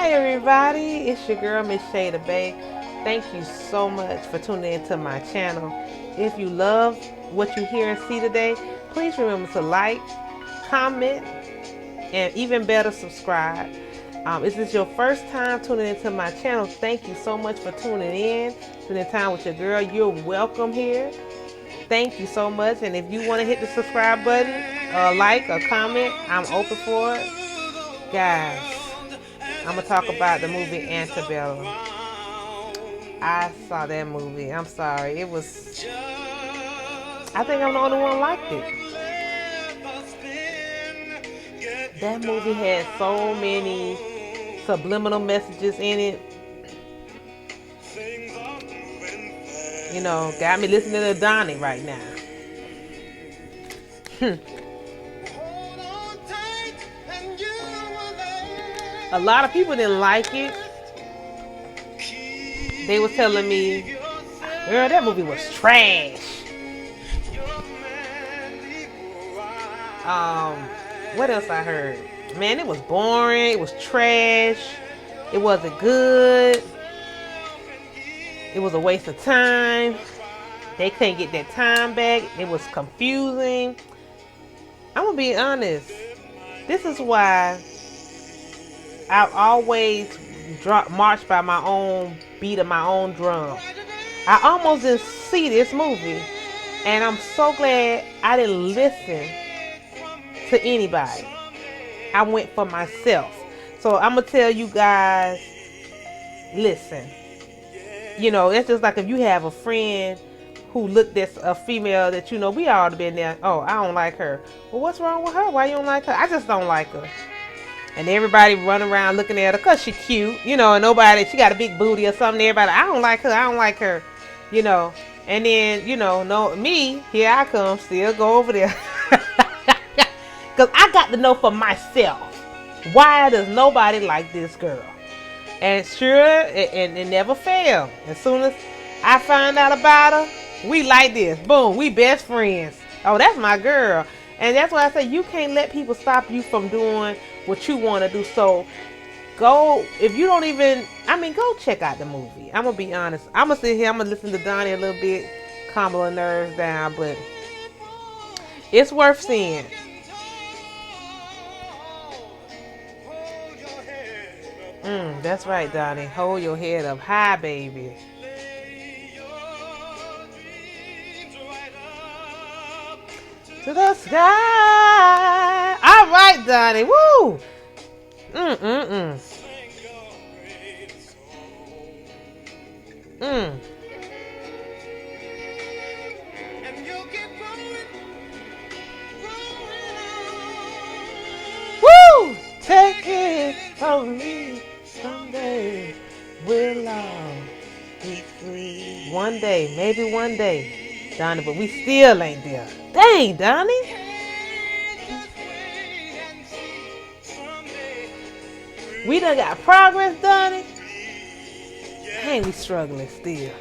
Hi everybody, it's your girl Miss Shada B.A.E. Thank you so much for tuning into my channel. If you love what you hear and see today, please remember to like, comment, and even better, subscribe. If this is your first time tuning into my channel, thank you so much for tuning in, spending time with your girl. You're welcome here. Thank you so much. And if you want to hit the subscribe button, like, or comment, I'm open for it. Guys, I'm going to talk about the movie Antebellum. I saw that movie. I'm sorry. I think I'm the only one who liked it. That movie had so many subliminal messages in it. You know, got me listening to Donnie right now. A lot of people didn't like it. They were telling me, girl, that movie was trash. What else I heard? Man, it was boring. It was trash. It wasn't good. It was a waste of time. They couldn't get that time back. It was confusing. I'm gonna be honest. This is why I've always marched by my own beat of my own drum. I almost didn't see this movie, and I'm so glad I didn't listen to anybody. I went for myself. So I'm gonna tell you guys, listen. You know, it's just like if you have a friend who looked at a female that you know, we all been there. Oh, I don't like her. Well, what's wrong with her? Why you don't like her? I just don't like her. And everybody running around looking at her because she cute, you know, and she got a big booty or something. Everybody, I don't like her. I don't like her, you know. And then, you know, me, here I come, still go over there. Because I got to know for myself, why does nobody like this girl? And sure, it never failed. As soon as I find out about her, we like this. Boom, we best friends. Oh, that's my girl. And that's why I say you can't let people stop you from doing what you want to do. So go, if you don't even, go check out the movie. I'm going to be honest. I'm going to sit here, I'm going to listen to Donnie a little bit, calm her nerves down, but it's worth seeing. That's right, Donnie. Hold your head up high, baby. To the sky. All right, Donnie. Woo. Woo. Take it from me. Someday we'll all be free. One day, maybe one day, Donnie, but we still ain't there. Dang, Donnie. We done got progress, Donnie. Dang, we struggling still.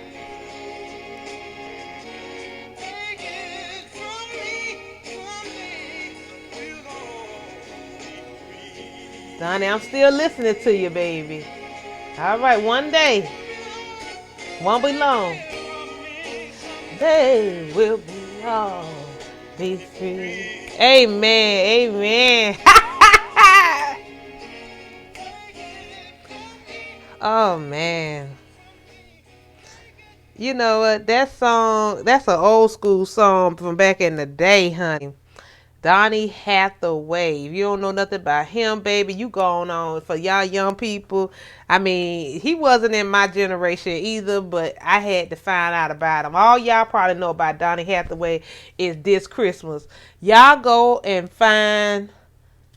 Donnie, I'm still listening to you, baby. All right, one day. Won't be long. They will be all be free. Amen. Amen. Oh, man. You know what? That song, that's an old school song from back in the day, honey. Donnie Hathaway. If you don't know nothing about him, baby, you going on for y'all young people. He wasn't in my generation either, but I had to find out about him. All y'all probably know about Donnie Hathaway is this Christmas. Y'all go and find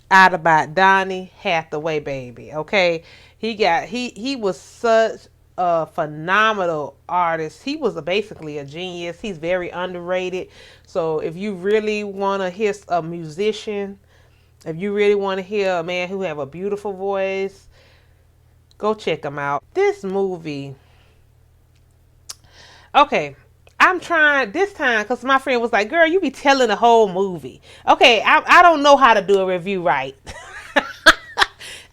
out about Donnie Hathaway, baby. Okay, he was such a phenomenal artist. He was basically a genius. He's very underrated. So if you really want to hear a musician, if you really want to hear a man who have a beautiful voice, go check him out. This movie, okay, I'm trying this time because my friend was like, girl, you be telling the whole movie. Okay, I don't know how to do a review right.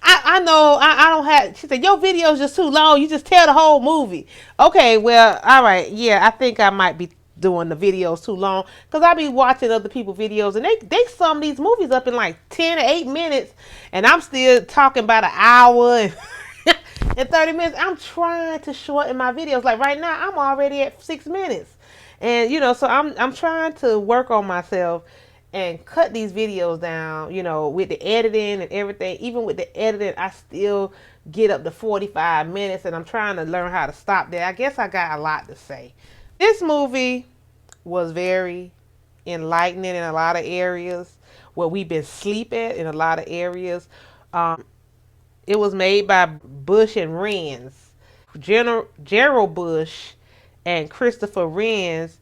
I know I don't have, she said, your video's just too long. You just tell the whole movie. Okay, well, all right. Yeah, I think I might be doing the videos too long because I be watching other people's videos and they sum these movies up in like 10 or 8 minutes and I'm still talking about an hour and, and 30 minutes. I'm trying to shorten my videos. Like right now, I'm already at 6 minutes. And so I'm trying to work on myself and cut these videos down, with the editing and everything. Even with the editing, I still get up to 45 minutes and I'm trying to learn how to stop there. I guess I got a lot to say. This movie was very enlightening in a lot of areas where we've been sleep at in a lot of areas. It was made by Bush and Renz. Gerald Bush and Christopher Renz,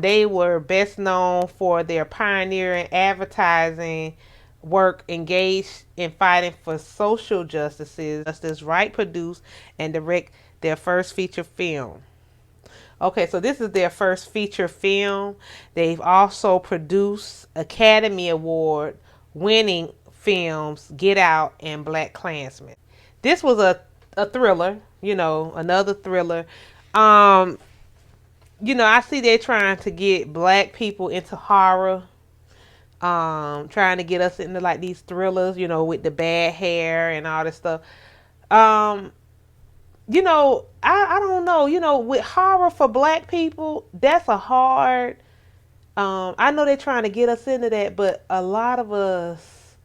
they were best known for their pioneering advertising work engaged in fighting for social justices. Wright produced and direct their first feature film. Okay, so this is their first feature film. They've also produced Academy Award winning films Get Out and Black Klansman. This was a thriller, another thriller. I see they're trying to get black people into horror. Trying to get us into like these thrillers, with the bad hair and all this stuff. I don't know, with horror for black people, that's a hard, I know they're trying to get us into that, but a lot of us,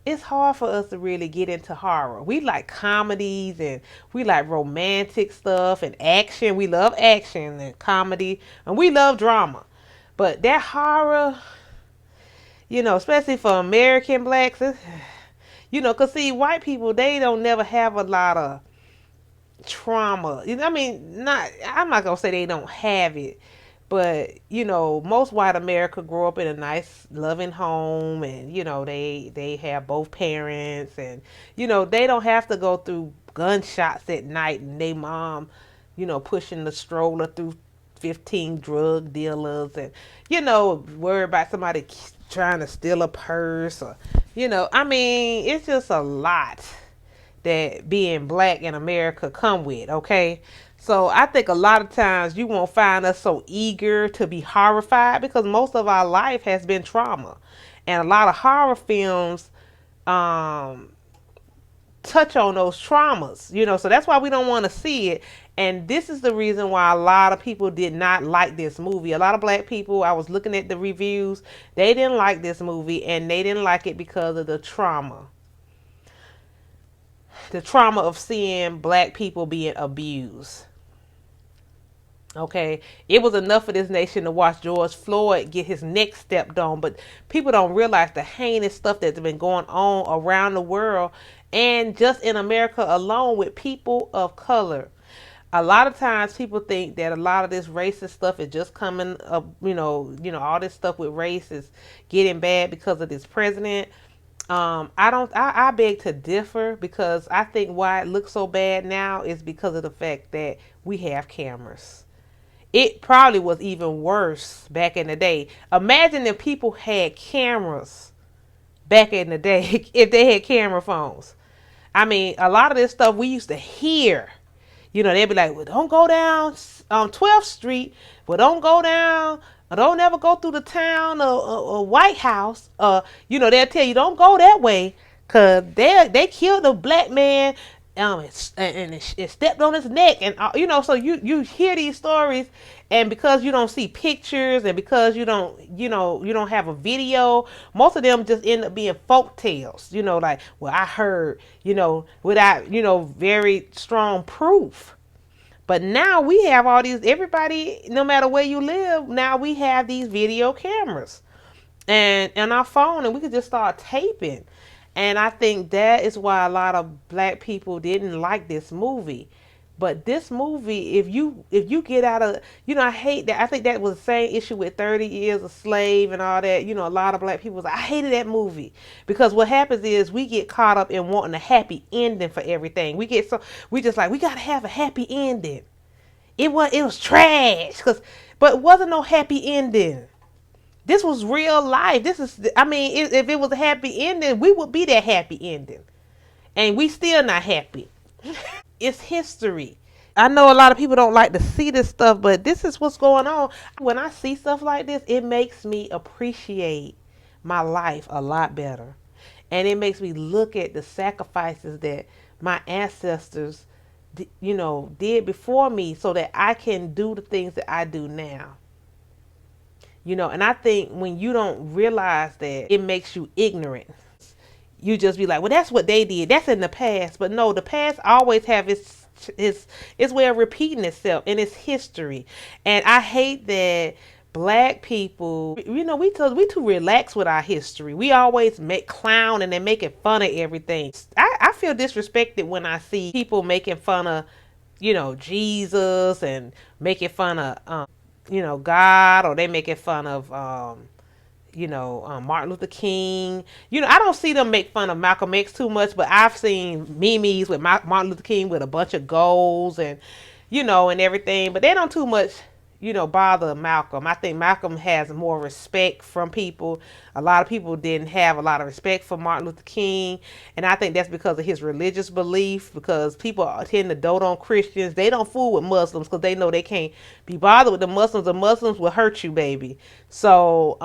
it's hard for us to really get into horror. We like comedies and we like romantic stuff and action. We love action and comedy and we love drama. But that horror, especially for American blacks, because see, white people, they don't never have a lot of trauma. I mean, I'm not gonna say they don't have it, but most white America grow up in a nice, loving home, and they have both parents, and they don't have to go through gunshots at night, and they mom, pushing the stroller through 15 drug dealers, and worry about somebody trying to steal a purse, or I mean, it's just a lot that being black in America come with, okay? So I think a lot of times you won't find us so eager to be horrified because most of our life has been trauma. And a lot of horror films touch on those traumas, so that's why we don't want to see it. And this is the reason why a lot of people did not like this movie. A lot of black people, I was looking at the reviews, they didn't like this movie and they didn't like it because of the trauma. The trauma of seeing black people being abused. Okay, it was enough for this nation to watch George Floyd get his neck stepped on, but people don't realize the heinous stuff that's been going on around the world and just in America alone with people of color. A lot of times people think that a lot of this racist stuff is just coming up, all this stuff with race is getting bad because of this president. I beg to differ because I think why it looks so bad now is because of the fact that we have cameras. It probably was even worse back in the day. Imagine if people had cameras back in the day, if they had camera phones. I mean, a lot of this stuff we used to hear. They'd be like, well, don't go down 12th Street. Well, don't go down. Don't ever go through the town or White House. They'll tell you don't go that way because they killed a black man and it stepped on his neck. And, so you hear these stories. And because you don't see pictures and because you don't have a video, most of them just end up being folk tales, like, well, I heard, without, very strong proof. But now we have all these, everybody, no matter where you live, now we have these video cameras and our phone and we could just start taping. And I think that is why a lot of black people didn't like this movie. But this movie, if you get out of, I hate that. I think that was the same issue with 30 Years a Slave and all that. A lot of black people was like, I hated that movie. Because what happens is we get caught up in wanting a happy ending for everything. We just like, we got to have a happy ending. It was trash. But it wasn't no happy ending. This was real life. If it was a happy ending, we would be that happy ending. And we still not happy. It's history. I know a lot of people don't like to see this stuff, but this is what's going on. When I see stuff like this, it makes me appreciate my life a lot better. And it makes me look at the sacrifices that my ancestors, did before me so that I can do the things that I do now. And I think when you don't realize that, it makes you ignorant. You just be like, well, that's what they did. That's in the past. But no, the past always have its way of repeating itself in its history. And I hate that black people, we too relaxed with our history. We always make clown and then making fun of everything. I feel disrespected when I see people making fun of, Jesus, and making fun of, God, or they making fun of, Martin Luther King. I don't see them make fun of Malcolm X too much, but I've seen memes with Martin Luther King with a bunch of goals and, and everything. But they don't too much, bother Malcolm. I think Malcolm has more respect from people. A lot of people didn't have a lot of respect for Martin Luther King. And I think that's because of his religious belief, because people tend to dote on Christians. They don't fool with Muslims because they know they can't be bothered with the Muslims. The Muslims will hurt you, baby. So,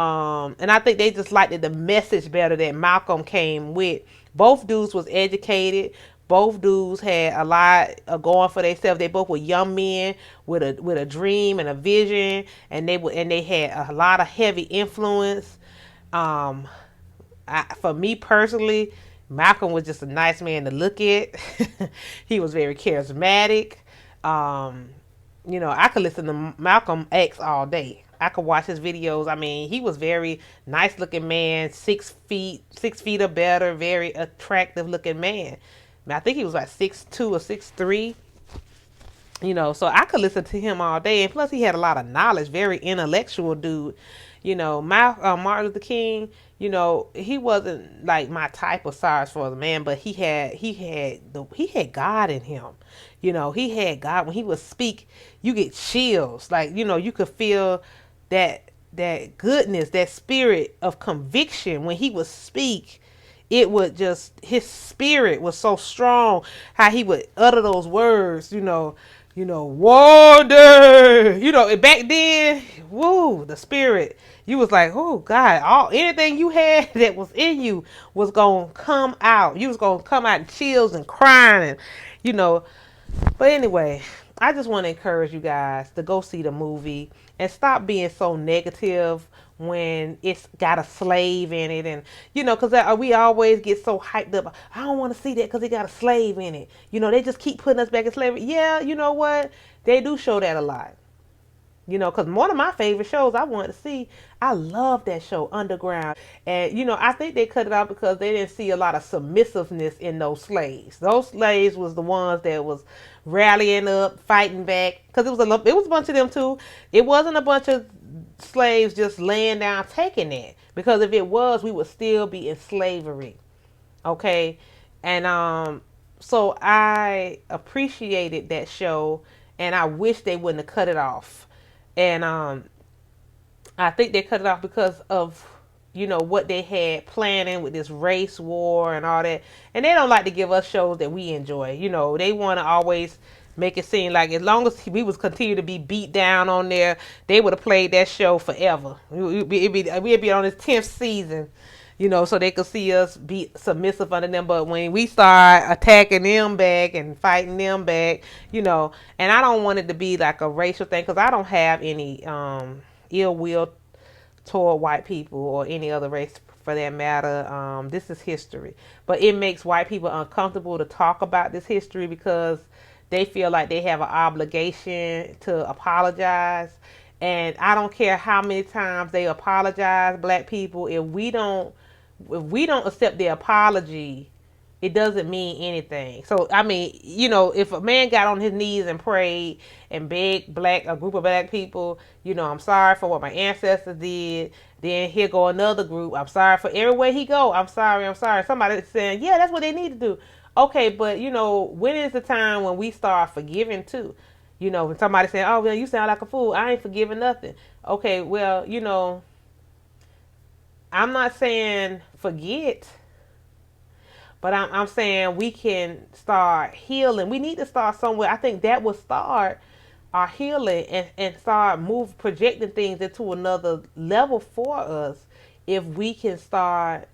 and I think they just liked the message better that Malcolm came with. Both dudes was educated. Both dudes had a lot going for themselves. They both were young men with a dream and a vision, and they had a lot of heavy influence. Um, for me personally, Malcolm was just a nice man to look at. He was very charismatic. Um, I could listen to Malcolm X all day. I could watch his videos. I mean, he was very nice looking man, 6 feet or better, very attractive looking man. I think he was like 6'2" or 6'3". So I could listen to him all day, and plus he had a lot of knowledge, very intellectual dude. Martin Luther King. He wasn't like my type of size for the man, but he had God in him. He had God. When he would speak, you get chills. Like, you could feel that goodness, that spirit of conviction when he would speak. It would just, his spirit was so strong, how he would utter those words, wonder, back then, woo, the spirit, you was like, oh God, anything you had that was in you was gonna come out. You was gonna come out in chills and crying, and you know but anyway, I just want to encourage you guys to go see the movie and stop being so negative when it's got a slave in it. And, because we always get so hyped up. I don't want to see that because it got a slave in it. They just keep putting us back in slavery. Yeah, you know what? They do show that a lot. Because one of my favorite shows I wanted to see, I love that show, Underground. And, I think they cut it out because they didn't see a lot of submissiveness in those slaves. Those slaves was the ones that was rallying up, fighting back. Because it was a bunch of them too. It wasn't a bunch of slaves just laying down taking it. Because if it was, we would still be in slavery. Okay? And so I appreciated that show, and I wish they wouldn't have cut it off. And I think they cut it off because of what they had planning with this race war and all that. And they don't like to give us shows that we enjoy. They want to always make it seem like as long as we was continue to be beat down on there, they would have played that show forever. We'd be on this 10th season. So they could see us be submissive under them. But when we start attacking them back and fighting them back, and I don't want it to be like a racial thing, because I don't have any ill will toward white people or any other race for that matter. This is history. But it makes white people uncomfortable to talk about this history because they feel like they have an obligation to apologize. And I don't care how many times they apologize, black people, if we don't accept the apology, it doesn't mean anything. So I mean, if a man got on his knees and prayed and begged a group of black people, I'm sorry for what my ancestors did. Then here go another group. I'm sorry for everywhere he go. I'm sorry. Somebody saying, yeah, that's what they need to do. Okay, but when is the time when we start forgiving too? When somebody saying, oh, well, you sound like a fool. I ain't forgiving nothing. Okay, well, I'm not saying forget, But I'm saying we can start healing. We need to start somewhere. I think that will start our healing and start projecting things into another level for us if we can start,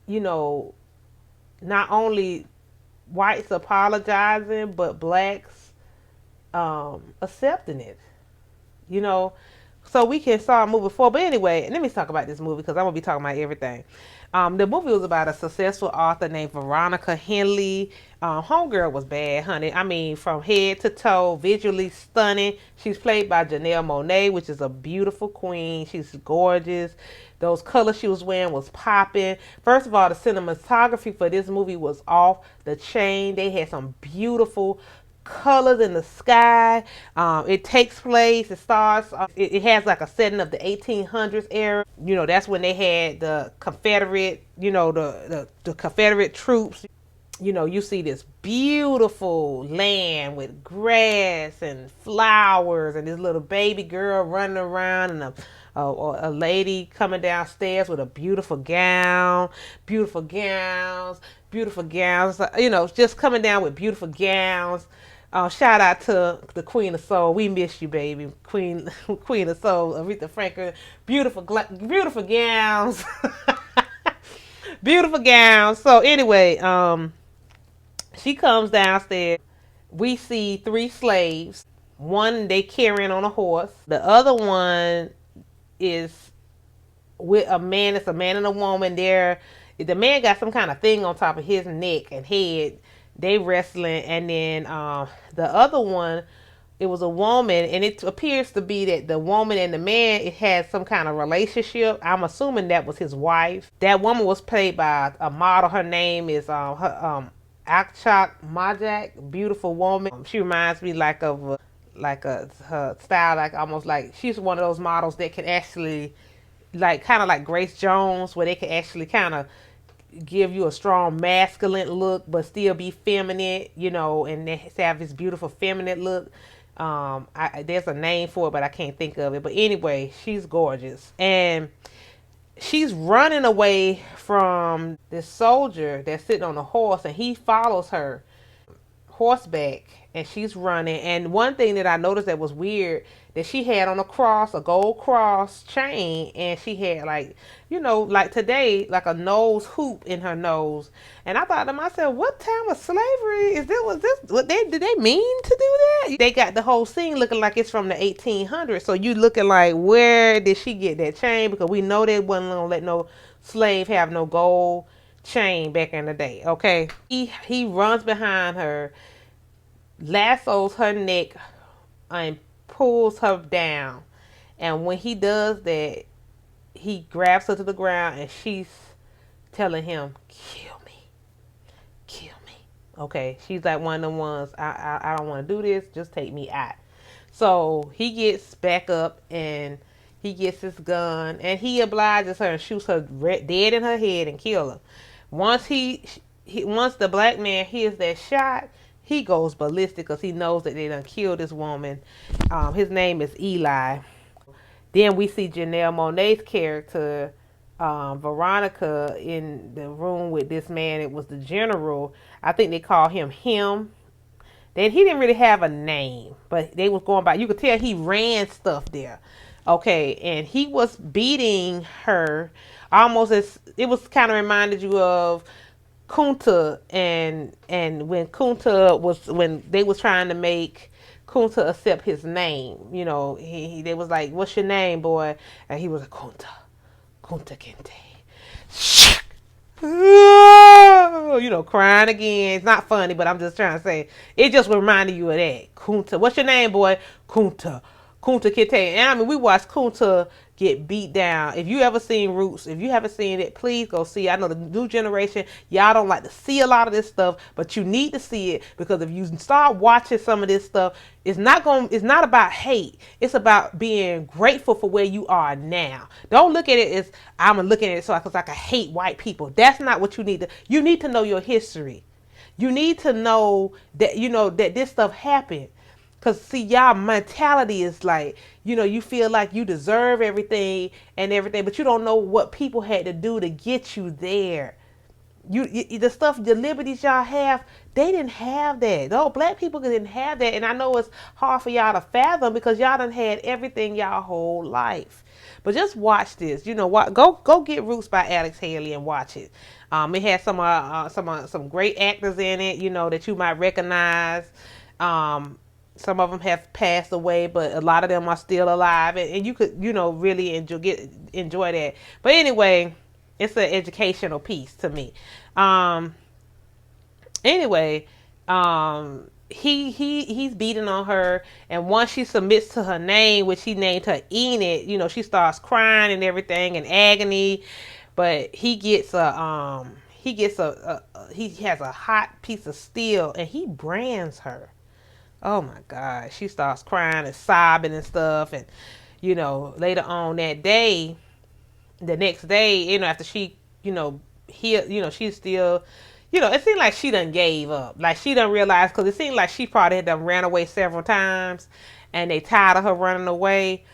you know, not only whites apologizing, but blacks accepting it, you know, so we can start moving forward. But anyway, let me talk about this movie because I'm gonna be talking about everything. The movie was about a successful author named Veronica Henley. Homegirl was bad, honey. I mean, from head to toe, visually stunning. She's played by Janelle Monáe, which is a beautiful queen. She's gorgeous. Those colors she was wearing was popping. First of all, the cinematography for this movie was off the chain. They had some beautiful colors in the sky. It takes place. It starts. It has like a setting of the 1800s era. You know, that's when they had the Confederate. You know, the Confederate troops. You know, you see this beautiful land with grass and flowers, and this little baby girl running around, and a lady coming downstairs with a beautiful gowns, beautiful gowns. You know, just coming down with beautiful gowns. Shout out to the Queen of Soul. We miss you, baby. Queen of Soul, Aretha Franklin. Beautiful gowns. Beautiful gowns. So anyway, she comes downstairs. We see three slaves. One they carrying on a horse. The other one is with a man. It's a man and a woman. The man got some kind of thing on top of his neck and head. They wrestling, and then the other one, it was a woman, and it appears to be that the woman and the man, it had some kind of relationship. I'm assuming that was his wife. That woman was played by a model. Her name is Akchak Majak. Beautiful woman. She reminds me her style, like almost like she's one of those models that can actually, like, kind of like Grace Jones, where they can actually kind of give you a strong masculine look but still be feminine, you know, and they have this beautiful feminine look. There's a name for it, but I can't think of it. But anyway, she's gorgeous, and she's running away from this soldier that's sitting on a horse, and he follows her horseback, and she's running. And one thing that I noticed that was weird, that she had on a gold cross chain, and she had, like, you know, like today, like a nose hoop in her nose. And I thought to myself, what time of slavery is this? Was this what did they mean to do that? They got the whole scene looking like it's from the 1800s. So you looking like, where did she get that chain? Because we know they wasn't gonna let no slave have no gold chain back in the day. Okay, he runs behind her, lassos her neck, and pulls her down. And when he does that, he grabs her to the ground, and she's telling him, kill me, kill me. Okay, she's like one of the ones, I don't want to do this, just take me out. So he gets back up, and he gets his gun, and he obliges her and shoots her dead in her head and kill her. Once once the black man hears that shot, he goes ballistic because he knows that they done killed this woman. His name is Eli. Then we see Janelle Monáe's character, Veronica, in the room with this man. It was the general. I think they call him him. Then he didn't really have a name, but they was going by. You could tell he ran stuff there. Okay, and he was beating her almost as it was kind of reminded you of Kunta, and when they was trying to make Kunta accept his name. You know, they was like, "What's your name, boy?" And he was like, Kunta Kinte. You know, crying again. It's not funny, but I'm just trying to say it just reminded you of that. Kunta, what's your name, boy? Kunta Kinte. And I mean, we watched Kunta get beat down. If you ever seen Roots, if you haven't seen it, please go see it. I know the new generation, y'all don't like to see a lot of this stuff, but you need to see it, because if you start watching some of this stuff, it's not about hate. It's about being grateful for where you are now. Don't look at it as I'm looking at it because I can hate white people. That's not what you need to. You need to know your history. You need to know that, you know, that this stuff happened. Because, see, y'all mentality is like, you know, you feel like you deserve everything and everything, but you don't know what people had to do to get you there. The stuff, the liberties y'all have, they didn't have that. No, black people didn't have that, and I know it's hard for y'all to fathom because y'all done had everything y'all whole life. But just watch this. You know what? Go get Roots by Alex Haley and watch it. It has some great actors in it. You know that you might recognize. Um, some of them have passed away, but a lot of them are still alive, and you could really enjoy that. But anyway, it's an educational piece to me. Um, anyway, he's beating on her, and once she submits to her name, which he named her Enid, she starts crying and everything in agony. But he has a hot piece of steel, and he brands her. Oh my God, she starts crying and sobbing and stuff, and later on that day, the next day, after she, she's still, it seemed like she done gave up. Like she done realized, because it seemed like she probably had done ran away several times, and they tired of her running away.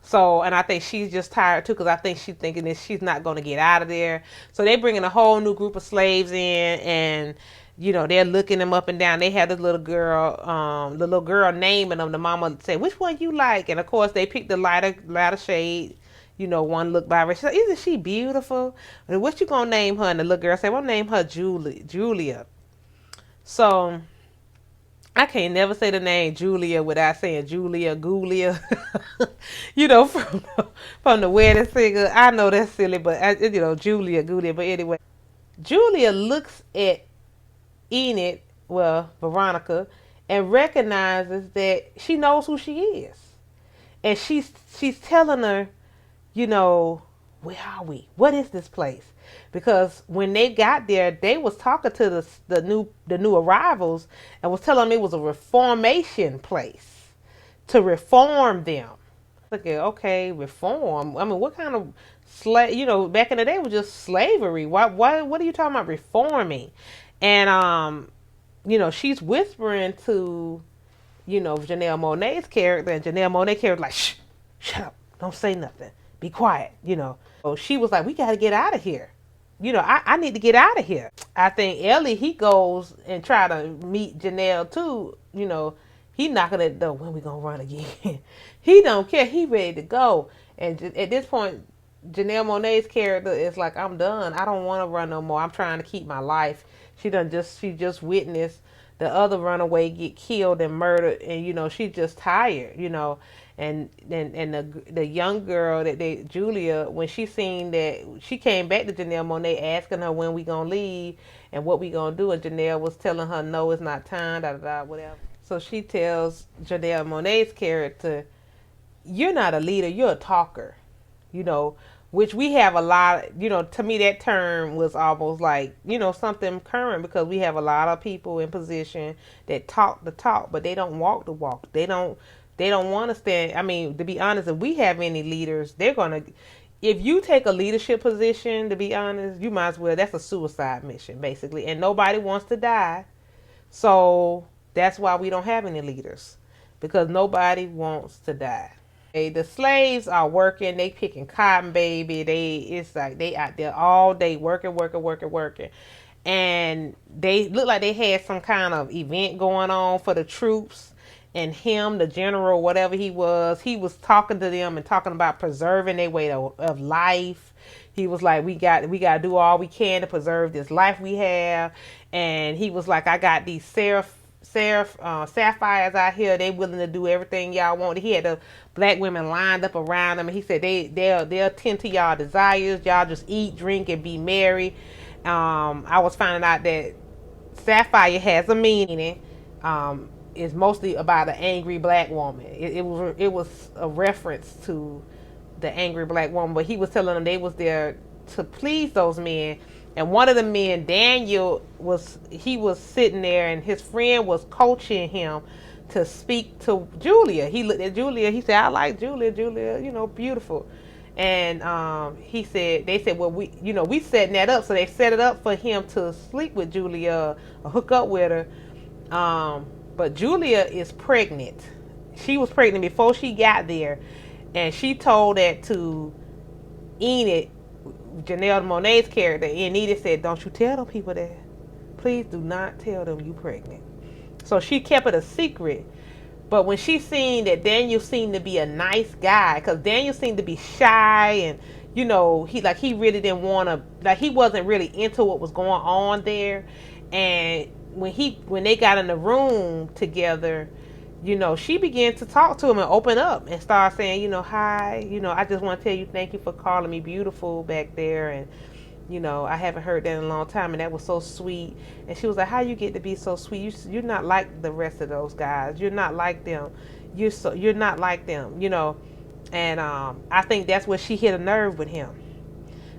So, and I think she's just tired too, because I think she's thinking that she's not going to get out of there. So they bringing a whole new group of slaves in, and they're looking them up and down. They had this the little girl naming them. The mama said, "Which one you like?" And of course, they picked the lighter shade. One look by her. She said, "Isn't she beautiful? And what you gonna name her?" And the little girl said, "Well, name her Julia." So I can't never say the name Julia without saying Julia Gulia. From the wedding singer. I know that's silly, but Julia Gulia. But anyway, Julia looks at Enid, well, Veronica, and recognizes that she knows who she is, and she's telling her, where are we? What is this place? Because when they got there, they was talking to the new arrivals and was telling them it was a reformation place to reform them. Okay, reform. I mean, what kind of slave? Back in the day it was just slavery. Why? What are you talking about reforming? And she's whispering to Janelle Monáe's character, and Janelle Monáe's character like, shh, shut up, don't say nothing, be quiet. So she was like, we got to get out of here. I need to get out of here. I think Ellie, he goes and try to meet Janelle too. He knocking at the door. When we gonna run again? He don't care. He ready to go. And at this point, Janelle Monáe's character is like, I'm done. I don't want to run no more. I'm trying to keep my life. She just witnessed the other runaway get killed and murdered, and she's just tired. And the young girl Julia, when she seen that, she came back to Janelle Monáe asking her when we gonna leave and what we gonna do, and Janelle was telling her no, it's not time, da da da, whatever. So she tells Janelle Monáe's character, "You're not a leader, you're a talker," you know, which we have a lot. To me that term was almost like something current, because we have a lot of people in position that talk the talk, but they don't walk the walk. They don't want to stand. I mean, to be honest, if we have any leaders, they're gonna. If you take a leadership position, to be honest, you might as well. That's a suicide mission, basically, and nobody wants to die. So that's why we don't have any leaders, because nobody wants to die. The slaves are working. They picking cotton, baby. It's like they out there all day working, working, working, working, and they look like they had some kind of event going on for the troops. And him, the general, whatever he was talking to them and talking about preserving their way of life. He was like, we got to do all we can to preserve this life we have. And he was like, I got these sapphires out here. They willing to do everything y'all want. He had the black women lined up around him, and he said they'll tend to y'all desires. Y'all just eat, drink, and be merry. I was finding out that sapphire has a meaning. Is mostly about an angry black woman. It was a reference to the angry black woman, but he was telling them they was there to please those men. And one of the men, Daniel, was sitting there, and his friend was coaching him to speak to Julia. He looked at Julia. He said, "I like Julia. Julia, beautiful." And they said, well, we setting that up. So they set it up for him to sleep with Julia or hook up with her. But Julia is pregnant. She was pregnant before she got there, and she told that to Enid Janelle Monáe's character, Enita, said, "Don't you tell them people that. Please do not tell them you pregnant." So she kept it a secret. But when she seen that Daniel seemed to be a nice guy, because Daniel seemed to be shy and he really didn't want to, like, he wasn't really into what was going on there. And when they got in the room together, she began to talk to him and open up and start saying, hi, I just want to tell you thank you for calling me beautiful back there, and I haven't heard that in a long time, and that was so sweet. And she was like, how you get to be so sweet? You're not like the rest of those guys. You're not like them. You're not like them, And I think that's where she hit a nerve with him,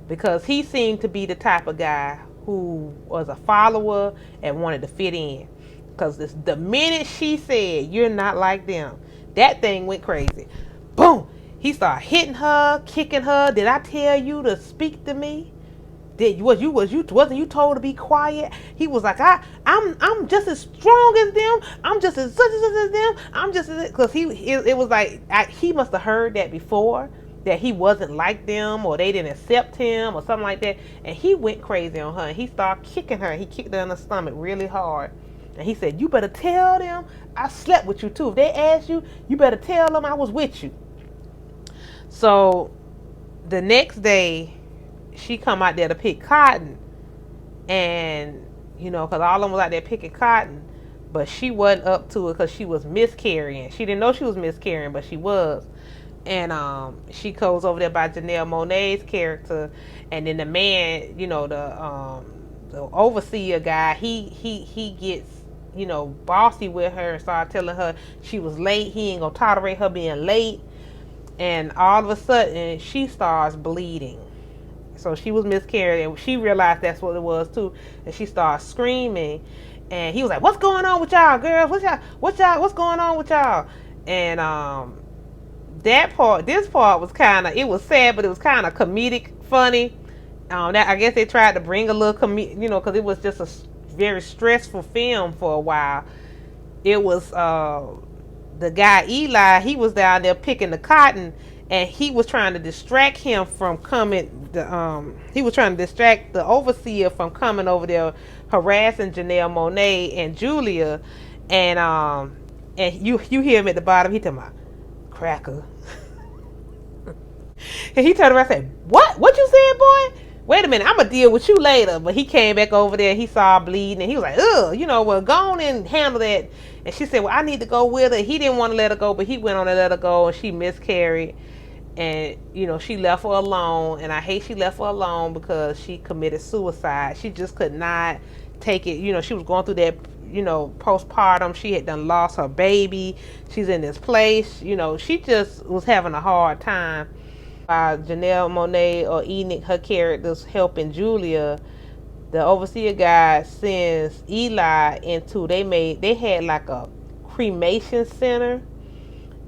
because he seemed to be the type of guy who was a follower and wanted to fit in. Because the minute she said, you're not like them, that thing went crazy. Boom! He started hitting her, kicking her. Did I tell you to speak to me? Wasn't you told to be quiet? He was like, I'm just as strong as them. I'm just as such as them. I'm just as, because it was like he must have heard that before, that he wasn't like them, or they didn't accept him or something like that. And he went crazy on her. And he started kicking her. He kicked her in the stomach really hard. And he said, you better tell them I slept with you too. If they ask you, you better tell them I was with you. So the next day, she come out there to pick cotton, and because all of them was out there picking cotton, but she wasn't up to it because she was miscarrying. She didn't know she was miscarrying, but she was. And she goes over there by Janelle Monáe's character, and then the man, the overseer guy, he gets bossy with her and started telling her she was late. He ain't gonna tolerate her being late, and all of a sudden she starts bleeding. So she was miscarried, and she realized that's what it was too. And she started screaming, and he was like, "What's going on with y'all, girls? What's going on with y'all?" And this part was it was sad, but it was kind of comedic, funny. That I guess they tried to bring a little because it was just a very stressful film for a while. It was the guy Eli. He was down there picking the cotton, and he was trying to distract him from coming. He was trying to distract the overseer from coming over there, harassing Janelle Monáe and Julia, and you hear him at the bottom. He talking about cracker, and he turned around and said, "What? What you said, boy? Wait a minute, I'm gonna deal with you later." But he came back over there. He saw her bleeding, and he was like, "Ugh, well, go on and handle that." And she said, "Well, I need to go with her." He didn't want to let her go, but he went on and let her go, and she miscarried. And she left her alone, and I hate she left her alone because she committed suicide. She just could not take it. She was going through that postpartum. She had done lost her baby. She's in this place. She just was having a hard time. Janelle Monáe or Enoch, her characters helping Julia, the overseer guy sends Eli into, they had like a cremation center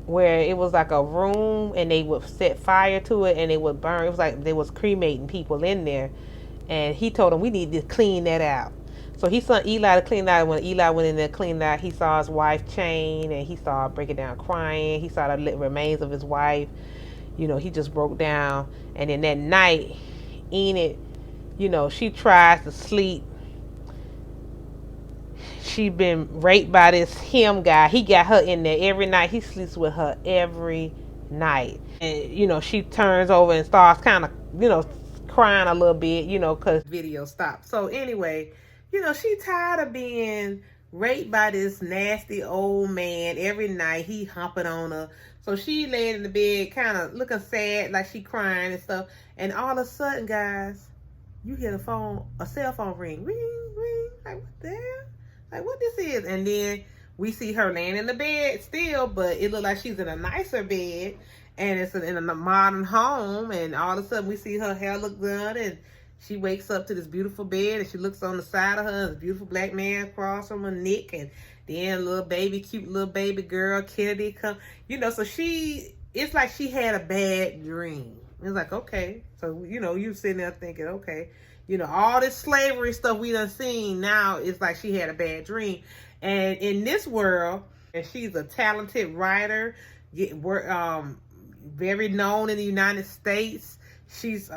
where it was like a room, and they would set fire to it and it would burn. It was like they was cremating people in there, and he told them we need to clean that out. So he sent Eli to clean out. When Eli went in there to clean out, he saw his wife chained, and he started breaking down crying. He saw the remains of his wife. He just broke down. And then that night, Enid, she tries to sleep. She been raped by this him guy. He got her in there every night. He sleeps with her every night. And, she turns over and starts kind of, crying a little bit, because video stopped. So anyway, she tired of being raped by this nasty old man every night. He humping on her. So she laid in the bed kind of looking sad, like she crying and stuff. And all of a sudden, guys, you hear a cell phone ring. Ring, ring. Like, what the hell? Like, what this is? And then we see her laying in the bed still, but it looked like she's in a nicer bed. And it's in a modern home. And all of a sudden, we see her hair look good. And she wakes up to this beautiful bed. And she looks on the side of her. And a beautiful black man across from her neck. And then cute little baby girl, Kennedy, come. So it's like she had a bad dream. It's like, okay. So, you sitting there thinking, okay. All this slavery stuff we done seen, now it's like she had a bad dream. And in this world, and she's a talented writer, very known in the United States. She's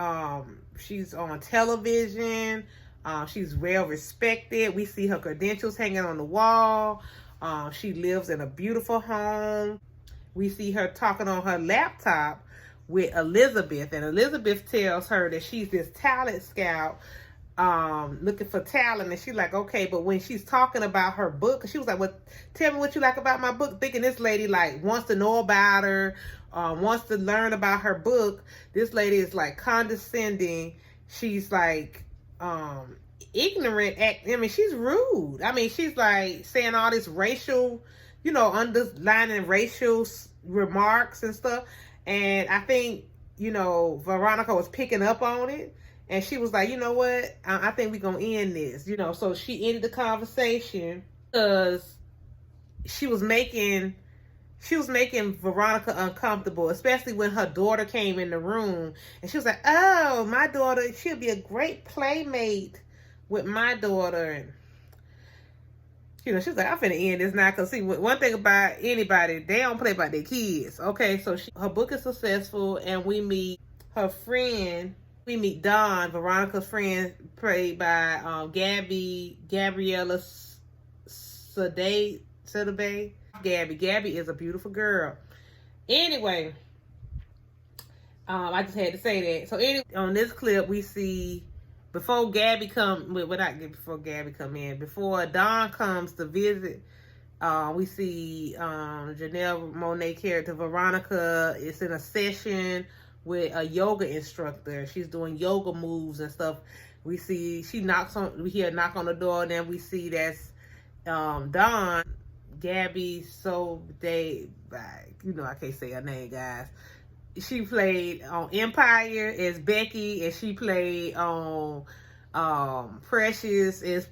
she's on television. She's well respected. We see her credentials hanging on the wall. She lives in a beautiful home. We see her talking on her laptop with Elizabeth, and Elizabeth tells her that she's this talent scout, looking for talent. And she's like, okay. But when she's talking about her book, she was like, well, tell me what you like about my book, thinking this lady like wants to know about her, wants to learn about her book. This lady is like condescending. She's like ignorant. I mean, she's rude. I mean, she's like saying all this racial, underlining racial remarks and stuff. And I think, Veronica was picking up on it. And she was like, you know what? I think we're going to end this. So she ended the conversation because she was making Veronica uncomfortable, especially when her daughter came in the room. And she was like, oh, my daughter, she'll be a great playmate with my daughter. And she was like, I'm finna end this now. Because see, one thing about anybody, they don't play about their kids. Okay, so her book is successful, and we meet her friend. We meet Dawn, Veronica's friend, played by Gabriella Sidibe. Gabby is a beautiful girl. Anyway, I just had to say that. So anyway, on this clip, we see before Dawn comes to visit, we see Janelle Monáe character Veronica is in a session with a yoga instructor. She's doing yoga moves and stuff. We hear a knock on the door, and then we see that's Dawn. Gabby, I can't say her name, guys. She played on Empire as Becky, and she played on Precious is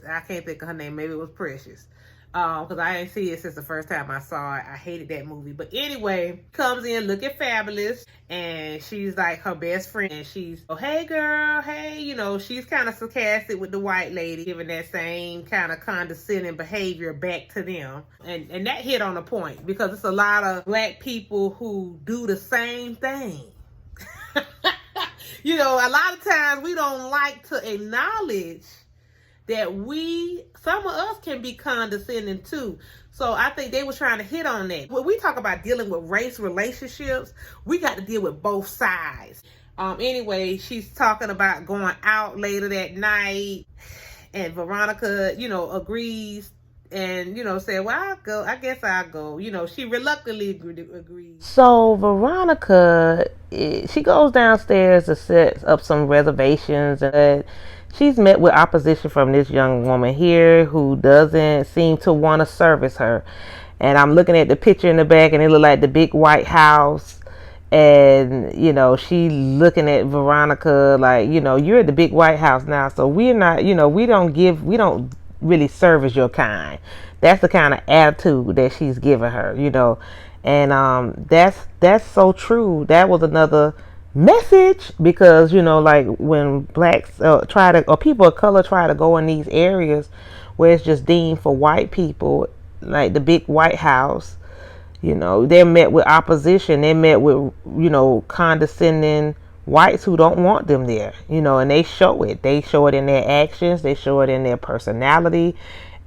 I can't think of her name. Maybe it was Precious. Because I didn't see it since the first time I saw it. I hated that movie. But anyway, comes in looking fabulous, and she's like her best friend. And she's, oh, hey girl, hey, she's kind of sarcastic with the white lady, giving that same kind of condescending behavior back to them. And that hit on a point, because it's a lot of black people who do the same thing. A lot of times we don't like to acknowledge that some of us can be condescending too. So I think they were trying to hit on that. When we talk about dealing with race relationships, we got to deal with both sides. Anyway, she's talking about going out later that night, and Veronica, agrees and, said, well, I'll go. I guess I'll go. She reluctantly agrees. So Veronica, she goes downstairs to set up some reservations, and she's met with opposition from this young woman here who doesn't seem to want to service her. And I'm looking at the picture in the back, and it looked like the big white house. And, she looking at Veronica like, you're at the big white house now, so we're not, we don't really service your kind. That's the kind of attitude that she's giving her, and that's so true. That was another message, because like when blacks or people of color try to go in these areas where it's just deemed for white people, like the big white house, they're met with opposition. They're met with condescending whites who don't want them there, and they show it in their actions, they show it in their personality.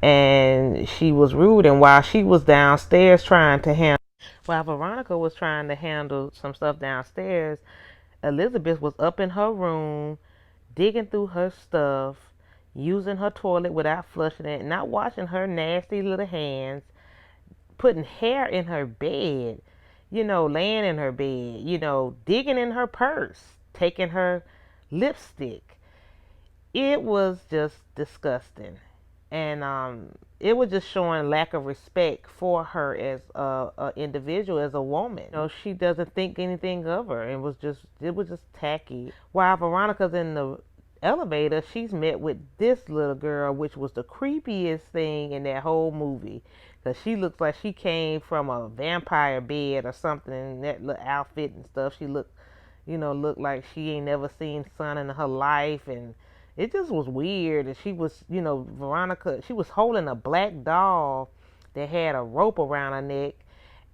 And she was rude, and while she was downstairs while Veronica was trying to handle some stuff downstairs, Elizabeth was up in her room, digging through her stuff, using her toilet without flushing it, not washing her nasty little hands, putting hair in her bed, laying in her bed, digging in her purse, taking her lipstick. It was just disgusting. And it was just showing lack of respect for her as a individual, as a woman. She doesn't think anything of her, and it was just tacky. While Veronica's in the elevator, she's met with this little girl, which was the creepiest thing in that whole movie, because she looks like she came from a vampire bed or something in that little outfit and stuff. She looked like she ain't never seen sun in her life, and it just was weird. And she was, Veronica, she was holding a black doll that had a rope around her neck.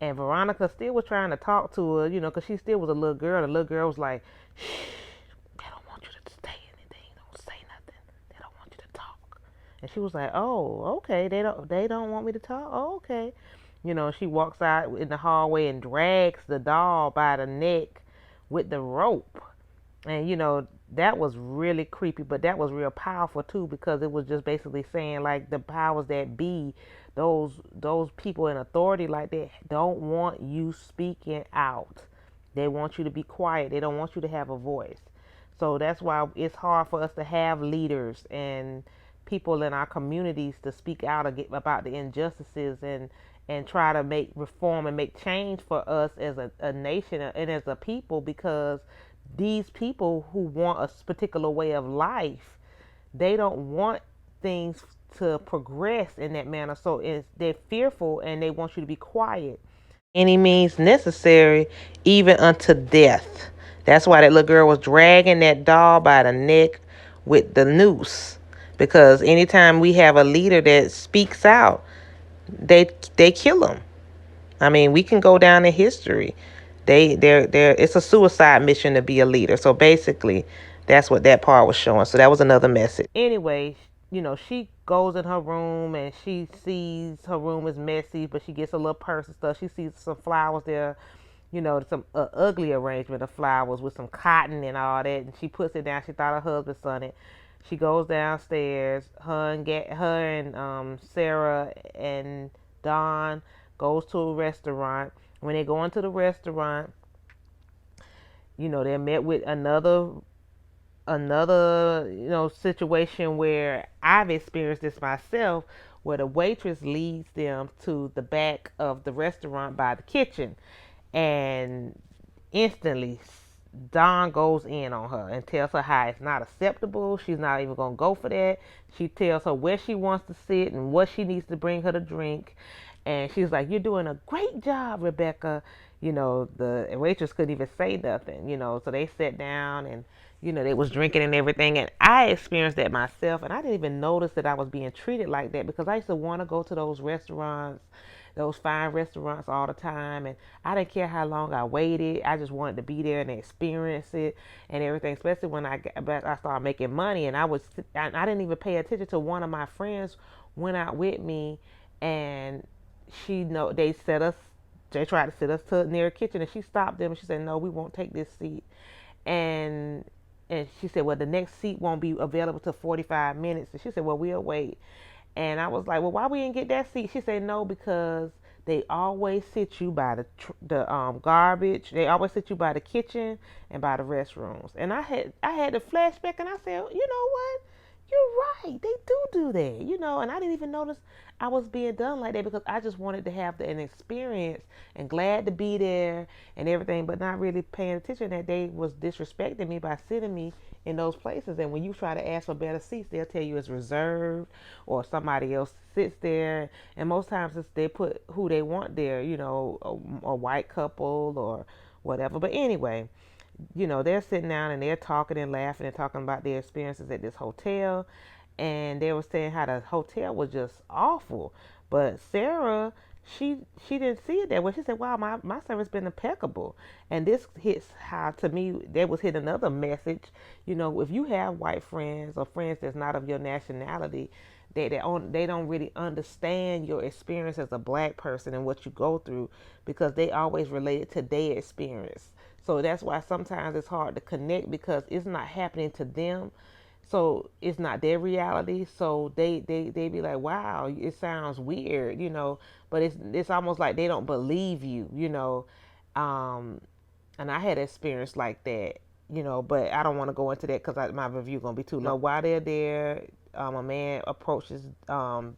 And Veronica still was trying to talk to her, because she still was a little girl. The little girl was like, shh, I don't want you And she was like, "Oh, okay. They don't want me to talk. Oh, okay." She walks out in the hallway and drags the doll by the neck with the rope. And that was really creepy, but that was real powerful too, because it was just basically saying like the powers that be, those people in authority like that don't want you speaking out. They want you to be quiet. They don't want you to have a voice. So that's why it's hard for us to have leaders and people in our communities to speak out about the injustices and try to make reform and make change for us as a nation and as a people, because these people who want a particular way of life, they don't want things to progress in that manner. So they're fearful and they want you to be quiet. Any means necessary, even unto death. That's why that little girl was dragging that doll by the neck with the noose. Because anytime we have a leader that speaks out, they kill them. I mean, we can go down in history. They're it's a suicide mission to be a leader. So basically, that's what that part was showing. So that was another message. Anyway, she goes in her room and she sees her room is messy, but she gets a little purse and stuff. She sees some flowers there, some ugly arrangement of flowers with some cotton and all that, and she puts it down. She thought her husband son it. She goes downstairs. Her and Sarah and Don goes to a restaurant. When they go into the restaurant, they're met with another situation where I've experienced this myself, where the waitress leads them to the back of the restaurant by the kitchen, and instantly Dawn goes in on her and tells her how it's not acceptable. She's not even gonna go for that. She tells her where she wants to sit and what she needs to bring her to drink. And she's like, "You're doing a great job, Rebecca." The waitress couldn't even say nothing, so they sat down and they was drinking and everything. And I experienced that myself, and I didn't even notice that I was being treated like that, because I used to want to go to those restaurants, those fine restaurants all the time, and I didn't care how long I waited. I just wanted to be there and experience it and everything, especially when I started making money. And I didn't even pay attention to one of my friends went out with me, and they tried to sit us to near a kitchen, and she stopped them and she said, "No, we won't take this seat." And she said, "Well, the next seat won't be available till 45 minutes." And she said, "Well, we'll wait." And I was like, "Well, why we didn't get that seat?" She said, "No, because they always sit you by the garbage. They always sit you by the kitchen and by the restrooms." And I had the flashback, and I said, "You know what? You're right. They do that, And I didn't even notice I was being done like that, because I just wanted to have an experience and glad to be there and everything, but not really paying attention that they was disrespecting me by sitting me in those places. And when you try to ask for better seats, they'll tell you it's reserved or somebody else sits there. And most times they put who they want there, a white couple or whatever. But anyway, they're sitting down and they're talking and laughing and talking about their experiences at this hotel. And they were saying how the hotel was just awful. But Sarah, she didn't see it that way. She said, "Wow, my service been impeccable." And this hits how, to me, that was hit another message. If you have white friends or friends that's not of your nationality, they don't really understand your experience as a black person and what you go through, because they always relate it to their experience. So that's why sometimes it's hard to connect, because it's not happening to them. So it's not their reality. So they be like, "Wow, it sounds weird," but it's almost like they don't believe you. Um, and I had experience like that, but I don't want to go into that because my review gonna be too long. While they're there, a man approaches Dawn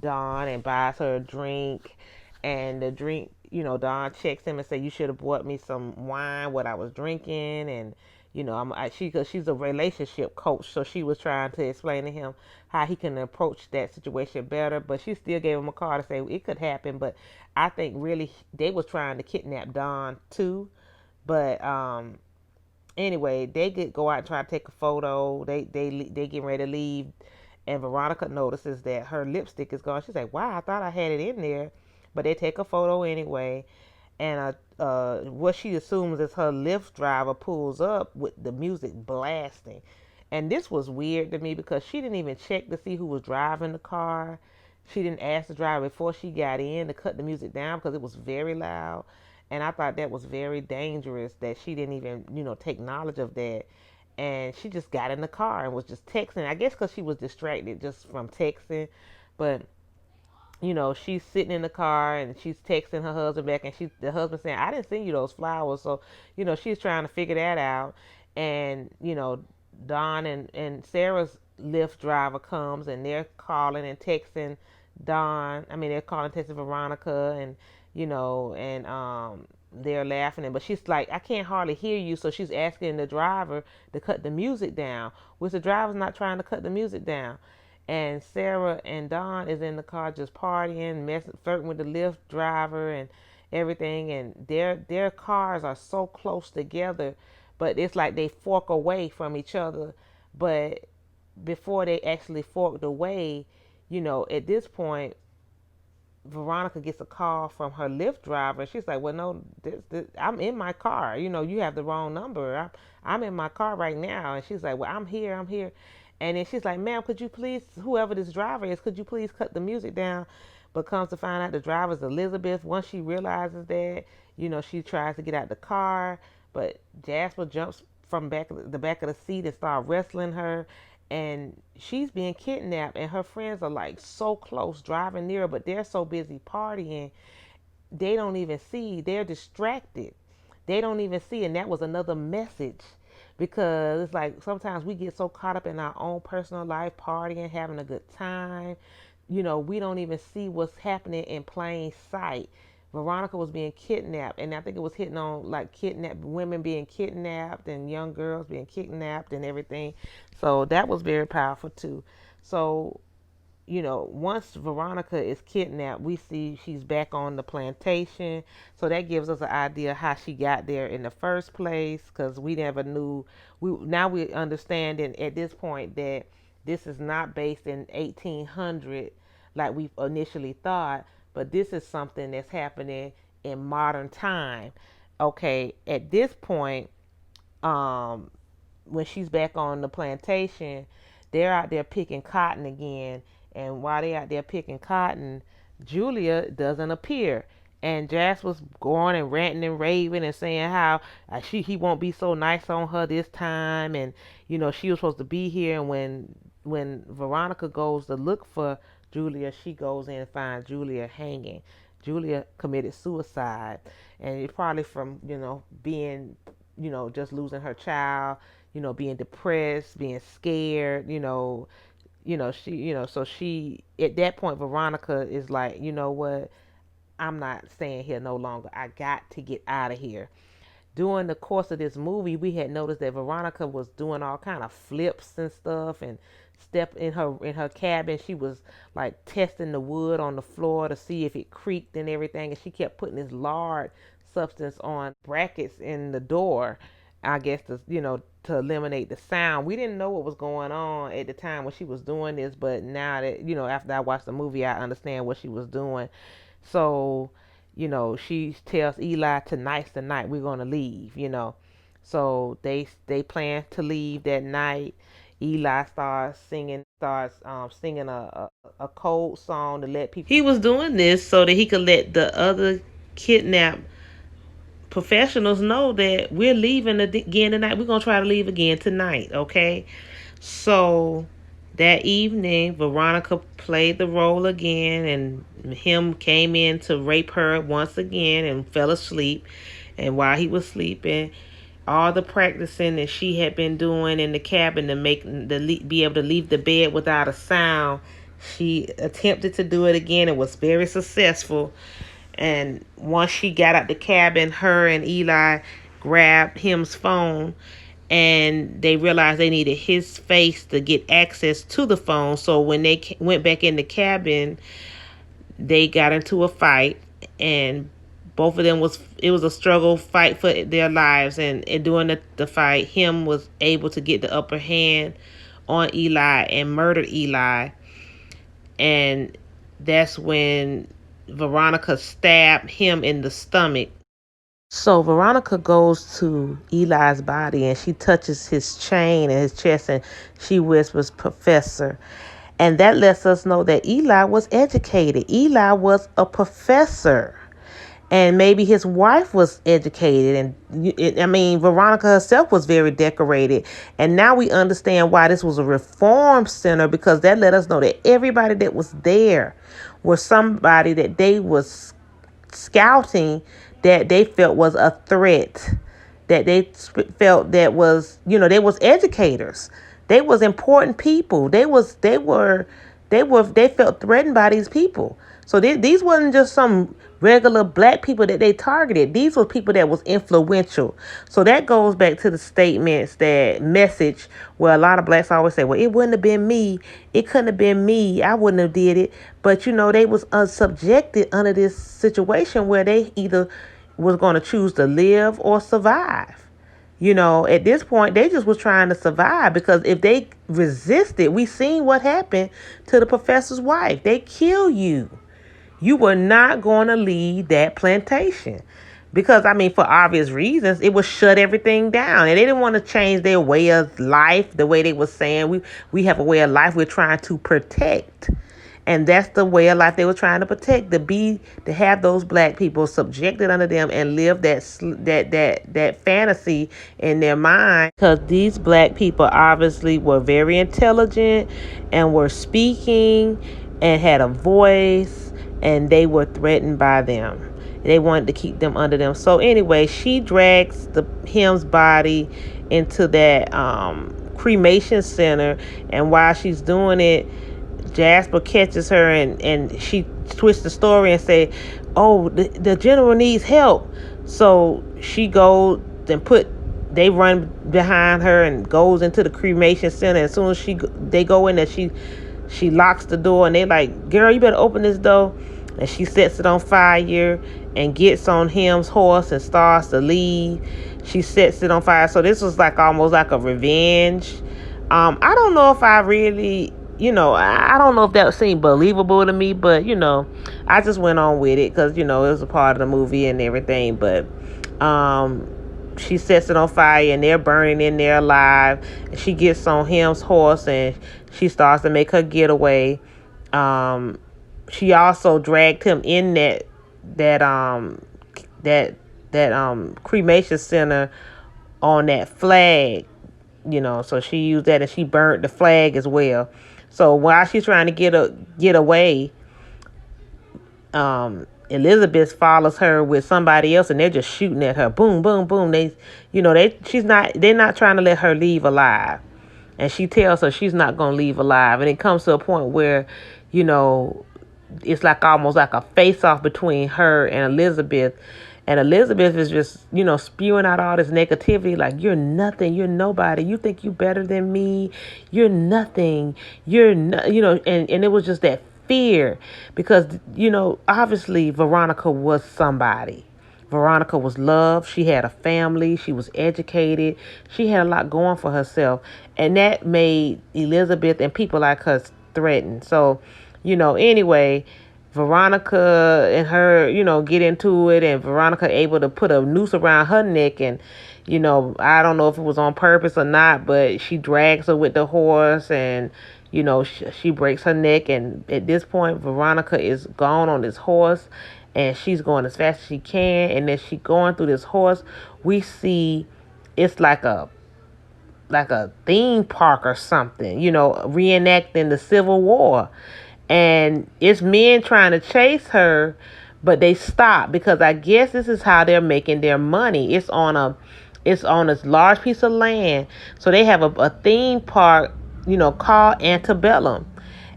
and buys her a drink, and the drink, Dawn checks him and say, "You should have bought me some wine, what I was drinking." And cause she's a relationship coach, so she was trying to explain to him how he can approach that situation better. But she still gave him a call to say it could happen. But I think really they was trying to kidnap Dawn too. But anyway, go out and try to take a photo. They getting ready to leave, and Veronica notices that her lipstick is gone. She's like, "Wow, I thought I had it in there," but they take a photo anyway. And what she assumes is her Lyft driver pulls up with the music blasting, And this was weird to me because she didn't even check to see who was driving the car. She didn't ask the driver before she got in to cut the music down because it was very loud. And I thought that was very dangerous that she didn't even, take knowledge of that. And she just got in the car and was just texting. I guess because she was distracted just from texting. But she's sitting in the car and she's texting her husband back, and the husband saying, "I didn't send you those flowers." So, she's trying to figure that out. And, Don and Sarah's Lyft driver comes and they're calling and texting they're calling, texting Veronica, and, they're laughing. But she's like, "I can't hardly hear you." So she's asking the driver to cut the music down, which the driver's not trying to cut the music down. And Sarah and Don is in the car just partying, flirting with the Lyft driver and everything. And their cars are so close together, but it's like they fork away from each other. But before they actually forked away, at this point, Veronica gets a call from her Lyft driver. She's like, "Well, no, I'm in my car. You have the wrong number. I'm in my car right now." And she's like, "Well, I'm here. I'm here." And then she's like, "Ma'am, could you please, whoever this driver is, could you please cut the music down?" But comes to find out the driver's Elizabeth. Once she realizes that, she tries to get out the car, but Jasper jumps from the back of the seat and start wrestling her. And she's being kidnapped, and her friends are like so close, driving near her, but they're so busy partying, they don't even see. They're distracted. They don't even see. And that was another message, because it's like sometimes we get so caught up in our own personal life, partying, having a good time. We don't even see what's happening in plain sight. Veronica was being kidnapped, and I think it was hitting on like kidnapped women being kidnapped and young girls being kidnapped and everything. So that was very powerful too. So, once Veronica is kidnapped, we see she's back on the plantation. So that gives us an idea how she got there in the first place, because we never knew. We understand at this point that this is not based in 1800 like we initially thought, but this is something that's happening in modern time. Okay, at this point, um, when she's back on the plantation, they're out there picking cotton again. And while they're out there picking cotton, Julia doesn't appear. And Jasper's going and ranting and raving and saying how he won't be so nice on her this time, and she was supposed to be here. And when Veronica goes to look for Julia, she goes in and finds Julia hanging. Julia committed suicide, and it's probably from being just losing her child, being depressed, being scared, so she, at that point, Veronica is like, "You know what? I'm not staying here no longer. I got to get out of here." During the course of this movie, we had noticed that Veronica was doing all kind of flips and stuff, and step in her cabin. She was like testing the wood on the floor to see if it creaked and everything, and she kept putting this lard substance on brackets in the door, I guess, to eliminate the sound. We didn't know what was going on at the time when she was doing this, but now that after I watched the movie, I understand what she was doing. So, she tells Eli, "Tonight's the night we're gonna leave." So they plan to leave that night. Eli starts singing a cold song to let people. He was doing this so that he could let the other kidnapped professionals know that we're leaving again tonight. We're gonna try to leave again tonight, okay? So that evening, Veronica played the role again, and him came in to rape her once again and fell asleep. And while he was sleeping, all the practicing that she had been doing in the cabin to be able to leave the bed without a sound, she attempted to do it again and was very successful. And once she got out the cabin, her and Eli grabbed him's phone, and they realized they needed his face to get access to the phone. So when they went back in the cabin, they got into a fight, and both of them it was a struggle fight for their lives. And during the fight, him was able to get the upper hand on Eli and murdered Eli. And that's when Veronica stabbed him in the stomach. So Veronica goes to Eli's body and she touches his chain and his chest and she whispers, Professor. And that lets us know that Eli was educated. Eli was a professor. And maybe his wife was educated. And I mean, Veronica herself was very decorated. And now we understand why this was a reform center, because that let us know that everybody that was there was somebody that they was scouting, that they felt was a threat, that they felt that was, they was educators, they was important people, they felt threatened by these people. So these wasn't just some regular black people that they targeted. These were people that was influential. So that goes back to the statements, that message where a lot of blacks always say, well, it wouldn't have been me. It couldn't have been me. I wouldn't have did it. But, they was subjected under this situation where they either was going to choose to live or survive. At this point, they just was trying to survive, because if they resisted, we seen what happened to the professor's wife. They kill you. You were not going to leave that plantation, because, I mean, for obvious reasons, it would shut everything down. And they didn't want to change their way of life, the way they were saying, we have a way of life we're trying to protect. And that's the way of life they were trying to protect, to have those black people subjected under them and live that fantasy in their mind. Because these black people obviously were very intelligent and were speaking and had a voice, and they were threatened by them. They wanted to keep them under them. So anyway, she drags him's body into that cremation center, and while she's doing it, Jasper catches her, and she twists the story and say, oh, the general needs help. So she goes and they run behind her and goes into the cremation center. As soon as they go in there, she locks the door, and they like, girl, you better open this door. And she sets it on fire and gets on him's horse and starts to leave. She sets it on fire. So this was like almost like a revenge. I don't know if I really, I don't know if that seemed believable to me, but, I just went on with it because, it was a part of the movie and everything. But she sets it on fire and they're burning in there alive. And she gets on him's horse and she starts to make her getaway. She also dragged him in that cremation center on that flag, so she used that and she burnt the flag as well. So while she's trying to get away, Elizabeth follows her with somebody else and they're just shooting at her. Boom, boom, boom. They're not trying to let her leave alive. And she tells her she's not going to leave alive. And it comes to a point where, it's like almost like a face-off between her and Elizabeth. And Elizabeth is just, spewing out all this negativity, like, you're nothing, you're nobody, you think you better than me, you're nothing, you're not, and it was just that fear, because, obviously Veronica was somebody. Veronica was loved. She had a family. She was educated. She had a lot going for herself. And that made Elizabeth and people like her threatened. So, anyway, Veronica and her, get into it, and Veronica able to put a noose around her neck, and, I don't know if it was on purpose or not, but she drags her with the horse, and, she breaks her neck, and at this point, Veronica is gone on this horse, and she's going as fast as she can, and as she going through this horse, we see it's like a theme park or something, reenacting the Civil War. And it's men trying to chase her, but they stop because I guess this is how they're making their money. It's on this large piece of land. So they have a theme park, called Antebellum.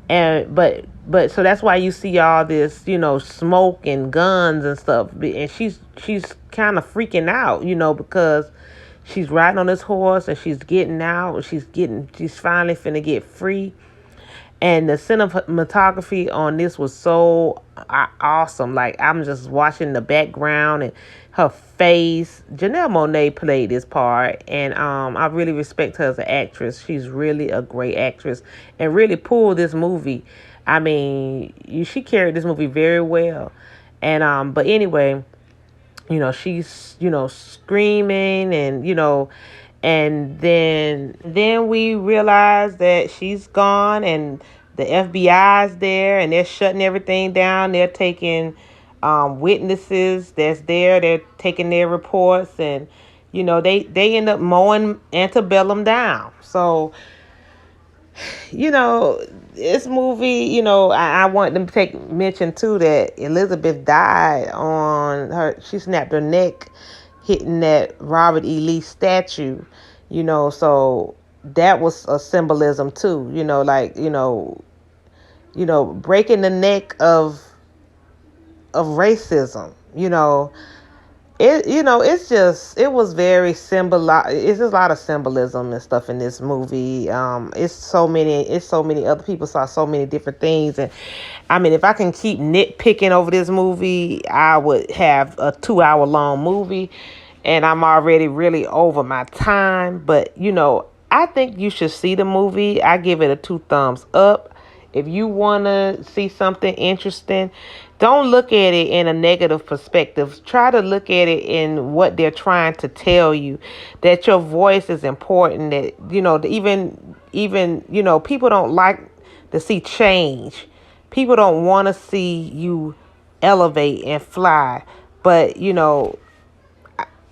And but so that's why you see all this, smoke and guns and stuff. And she's kind of freaking out, because she's riding on this horse and she's getting out. She's finally finna get free. And the cinematography on this was so awesome. Like, I'm just watching the background and her face. Janelle Monáe played this part. And I really respect her as an actress. She's really a great actress and really pulled this movie. I mean, she carried this movie very well. And but anyway, She's, screaming, and, and then we realize that she's gone, and the FBI's there, and they're shutting everything down. They're taking witnesses that's there. They're taking their reports, and they end up mowing Antebellum down. So this movie, I want them to take mention too that Elizabeth died on her. She snapped her neck hitting that Robert E. Lee statue. So that was a symbolism too. Breaking the neck of racism. It was very it's a lot of symbolism and stuff in this movie. It's so many other people saw so many different things, and I mean, if I can keep nitpicking over this movie, I would have a 2 hour long movie, and I'm already really over my time. But I think you should see the movie. I give it a 2 thumbs up. If you want to see something interesting, don't look at it in a negative perspective. Try to look at it in what they're trying to tell you, that your voice is important, that, even, people don't like to see change. People don't want to see you elevate and fly. But,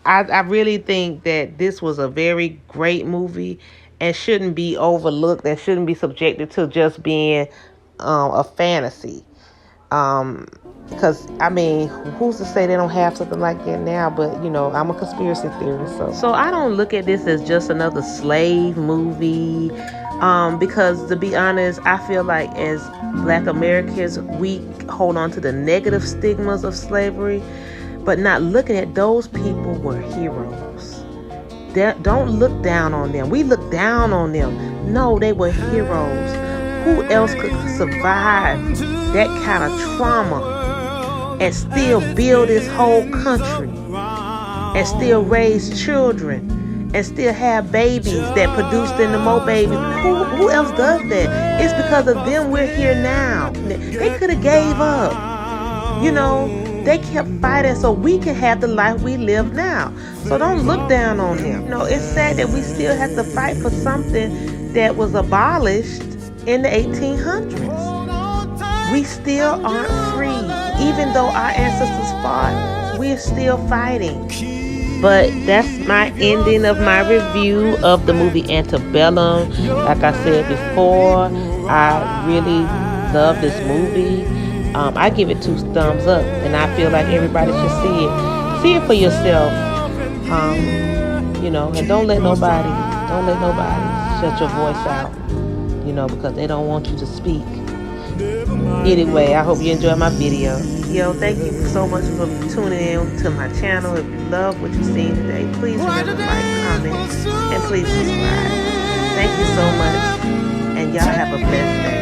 I really think that this was a very great movie and shouldn't be overlooked and shouldn't be subjected to just being a fantasy. Because I mean, who's to say they don't have something like that now? But I'm a conspiracy theorist, so I don't look at this as just another slave movie. Because to be honest, I feel like as Black Americans, we hold on to the negative stigmas of slavery, but not looking at those people were heroes. Don't look down on them. We look down on them. No, they were heroes. Who else could survive that kind of trauma and still build this whole country and still raise children and still have babies that produced in the more babies? Who else does that? It's because of them we're here now. They could have gave up. They kept fighting so we can have the life we live now. So don't look down on them. It's sad that we still have to fight for something that was abolished in the 1800s. We still aren't free. Even though our ancestors fought, we're still fighting. But that's my ending of my review of the movie Antebellum. Like I said before, I really love this movie. I give it 2 thumbs up, and I feel like everybody should see it. See it for yourself. And don't let nobody shut your voice out, because they don't want you to speak. Anyway, I hope you enjoyed my video. Thank you so much for tuning in to my channel. If you love what you've seen today, please remember to like, comment, and please subscribe. Thank you so much, and y'all have a blessed day.